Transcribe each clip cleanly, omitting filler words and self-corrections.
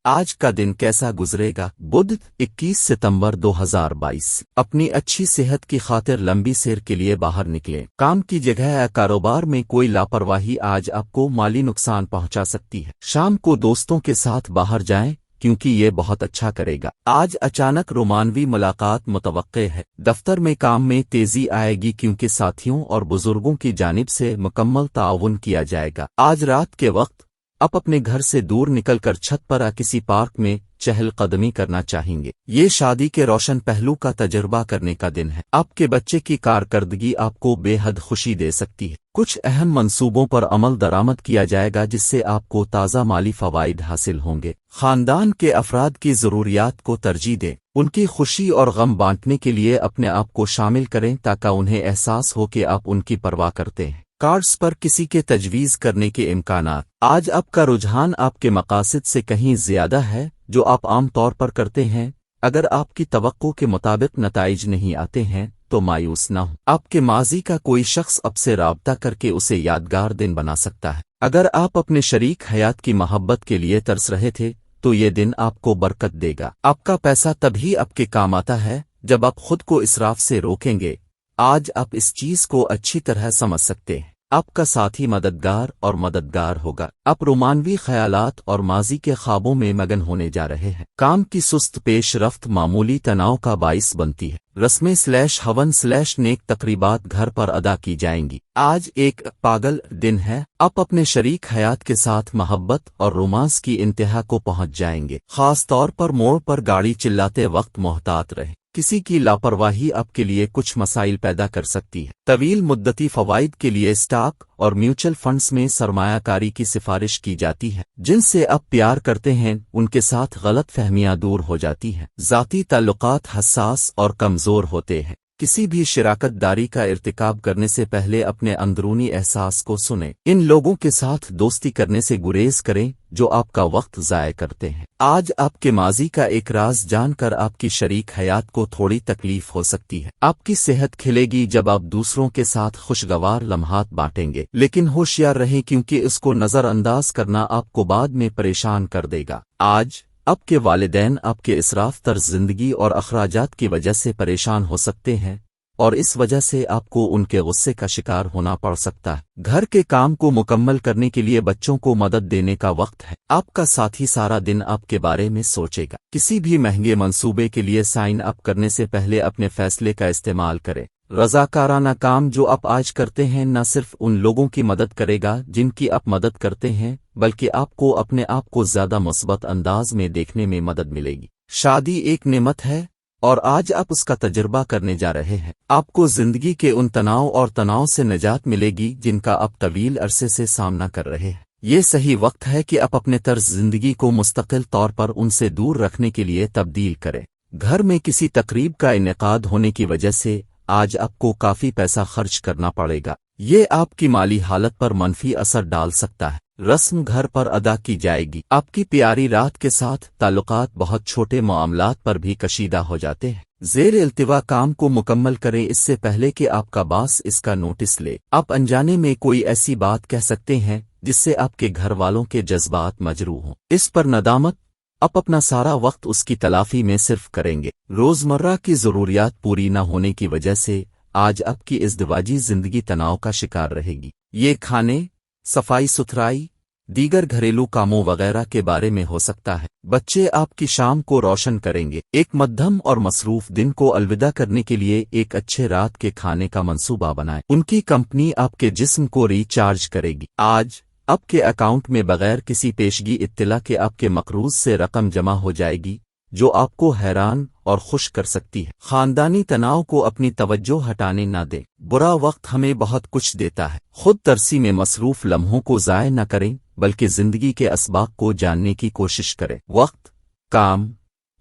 आज का दिन कैसा गुजरेगा? बुध 21 सितंबर 2022। अपनी अच्छी सेहत की खातिर लंबी सैर के लिए बाहर निकलें। काम की जगह या कारोबार में कोई लापरवाही आज आपको माली नुकसान पहुंचा सकती है। शाम को दोस्तों के साथ बाहर जाएं क्योंकि ये बहुत अच्छा करेगा। आज अचानक रोमानवी मुलाकात मुतवक्के है। दफ्तर में काम में तेजी आएगी क्योंकि साथियों और बुजुर्गों की जानिब से मुकम्मल ताउन किया जाएगा। आज रात के वक्त आप अपने घर से दूर निकलकर छत पर या किसी पार्क में चहलकदमी करना चाहेंगे। ये शादी के रोशन पहलू का तजुर्बा करने का दिन है। आपके बच्चे की कारकर्दगी आपको बेहद खुशी दे सकती है। कुछ अहम मंसूबों पर अमल दरामद किया जाएगा जिससे आपको ताज़ा माली फवाइद हासिल होंगे। खानदान के अफराद की ज़रूरियात को तरजीह दें। उनकी खुशी और गम बांटने के लिए अपने आप को शामिल करें ताकि उन्हें एहसास हो कि आप उनकी परवाह करते हैं। कार्ड्स पर किसी के तजवीज़ करने के इम्कानात। आज आपका रुझान आपके मकासद से कहीं ज्यादा है जो आप आम तौर पर करते हैं। अगर आपकी तवक्को के मुताबिक नताइज नहीं आते हैं तो मायूस न हो। आपके माजी का कोई शख्स आपसे राब्ता करके उसे यादगार दिन बना सकता है। अगर आप अपने शरीक हयात की मोहब्बत के लिए तरस रहे थे तो ये दिन आपको बरकत देगा। आपका पैसा तभी आपके काम आता है जब आप खुद को इसराफ से रोकेंगे। आज आप इस चीज को अच्छी तरह समझ सकते हैं। आपका साथी मददगार होगा। आप रोमानवी ख्यालात और माजी के ख्वाबों में मगन होने जा रहे हैं। काम की सुस्त पेशरफ्त मामूली तनाव का बाइस बनती है। रस्में/हवन/नेक तकरीबात घर पर अदा की जाएंगी। आज एक पागल दिन है। आप अपने शरीक हयात के साथ मोहब्बत और रोमांस की इंतहा को पहुंच जाएंगे। खास तौर पर मोड़ पर गाड़ी चिल्लाते वक्त मोहतात रहे। किसी की लापरवाही आपके लिए कुछ मसाइल पैदा कर सकती है। तवील मुद्दती फवाइद के लिए स्टॉक और म्यूचुअल फंड्स में सरमायाकारी की सिफारिश की जाती है। जिनसे आप प्यार करते हैं उनके साथ गलत फहमियां दूर हो जाती हैं। ज़ाती ताल्लुकात हसास और कमजोर होते हैं। किसी भी शिराकत दारी का इर्तिकाब करने से पहले अपने अंदरूनी एहसास को सुनें। इन लोगों के साथ दोस्ती करने से गुरेज करें जो आपका वक्त ज़ाय करते हैं। आज आपके माजी का एक राज जानकर आपकी शरीक हयात को थोड़ी तकलीफ हो सकती है। आपकी सेहत खिलेगी जब आप दूसरों के साथ खुशगवार लम्हात बांटेंगे। लेकिन होशियार रहें क्योंकि इसको नज़रअंदाज करना आपको बाद में परेशान कर देगा। आज आपके वालिदैन आपके इसराफ तर्ज जिंदगी और अखराजात की वजह से परेशान हो सकते हैं और इस वजह से आपको उनके गुस्से का शिकार होना पड़ सकता है। घर के काम को मुकम्मल करने के लिए बच्चों को मदद देने का वक्त है। आपका साथी सारा दिन आपके बारे में सोचेगा। किसी भी महंगे मंसूबे के लिए साइन अप करने से पहले अपने फैसले का इस्तेमाल करें। रज़ाकाराना काम जो आप आज करते हैं न सिर्फ उन लोगों की मदद करेगा जिनकी आप मदद करते हैं बल्कि आपको अपने आप को ज्यादा मुस्बत अंदाज में देखने में मदद मिलेगी। शादी एक नेमत है और आज आप उसका तजुर्बा करने जा रहे हैं। आपको जिंदगी के उन तनाव से निजात मिलेगी जिनका आप तवील अरसे से सामना कर रहे हैं। ये सही वक्त है कि आप अपने तर्ज जिंदगी को मुस्तकिल तौर पर उनसे दूर रखने के लिए तब्दील करें। घर में किसी तकरीब का इनेकाद होने की वजह से आज आपको काफी पैसा खर्च करना पड़ेगा। ये आपकी माली हालत पर मनफी असर डाल सकता है। रस्म घर पर अदा की जाएगी। आपकी प्यारी रात के साथ ताल्लुकात बहुत छोटे मामलात पर भी कशीदा हो जाते हैं। ज़ेर इल्तिवा काम को मुकम्मल करें इससे पहले कि आपका बास इसका नोटिस ले। आप अनजाने में कोई ऐसी बात कह सकते हैं जिससे आपके घर वालों के जज्बात मजरूह हों। इस पर नदामत आप अपना सारा वक्त उसकी तलाफी में सिर्फ करेंगे। रोजमर्रा की जरूरियात पूरी न होने की वजह से आज आपकी इज़्दिवाजी जिंदगी तनाव का शिकार रहेगी। ये खाने, सफाई सुथराई, दीगर घरेलू कामों वगैरह के बारे में हो सकता है। बच्चे आपकी शाम को रोशन करेंगे। एक मध्यम और मसरूफ दिन को अलविदा करने के लिए एक अच्छे रात के खाने का मंसूबा बनाएं। उनकी कंपनी आपके जिस्म को रिचार्ज करेगी। आज आपके अकाउंट में बगैर किसी पेशगी इत्तला के आपके मकरूज से रकम जमा हो जाएगी जो आपको हैरान और खुश कर सकती है। खानदानी तनाव को अपनी तवज्जो हटाने न दें। बुरा वक्त हमें बहुत कुछ देता है। खुद तरसी में मसरूफ लम्हों को ज़ाय न करें बल्कि जिंदगी के असबाब को जानने की कोशिश करें। वक्त, काम,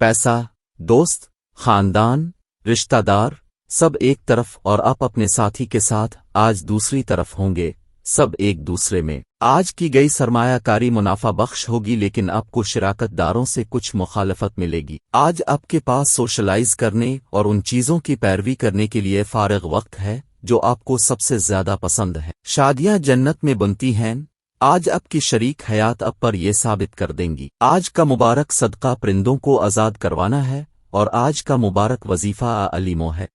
पैसा, दोस्त, खानदान, रिश्तेदार सब एक तरफ और आप अपने साथी के साथ आज दूसरी तरफ होंगे। सब एक दूसरे में। आज की गई सरमायाकारी मुनाफा बख्श होगी लेकिन आपको शिराकत दारों से कुछ मुखालफत मिलेगी। आज आपके पास सोशलाइज करने और उन चीजों की पैरवी करने के लिए फारिग वक्त है जो आपको सबसे ज्यादा पसंद है। शादियां जन्नत में बनती हैं। آج اب کی شریک حیات اب پر یہ ثابت کر دیں گی۔ آج کا مبارک صدقہ پرندوں کو آزاد کروانا ہے، اور آج کا مبارک وظیفہ علیمو ہے۔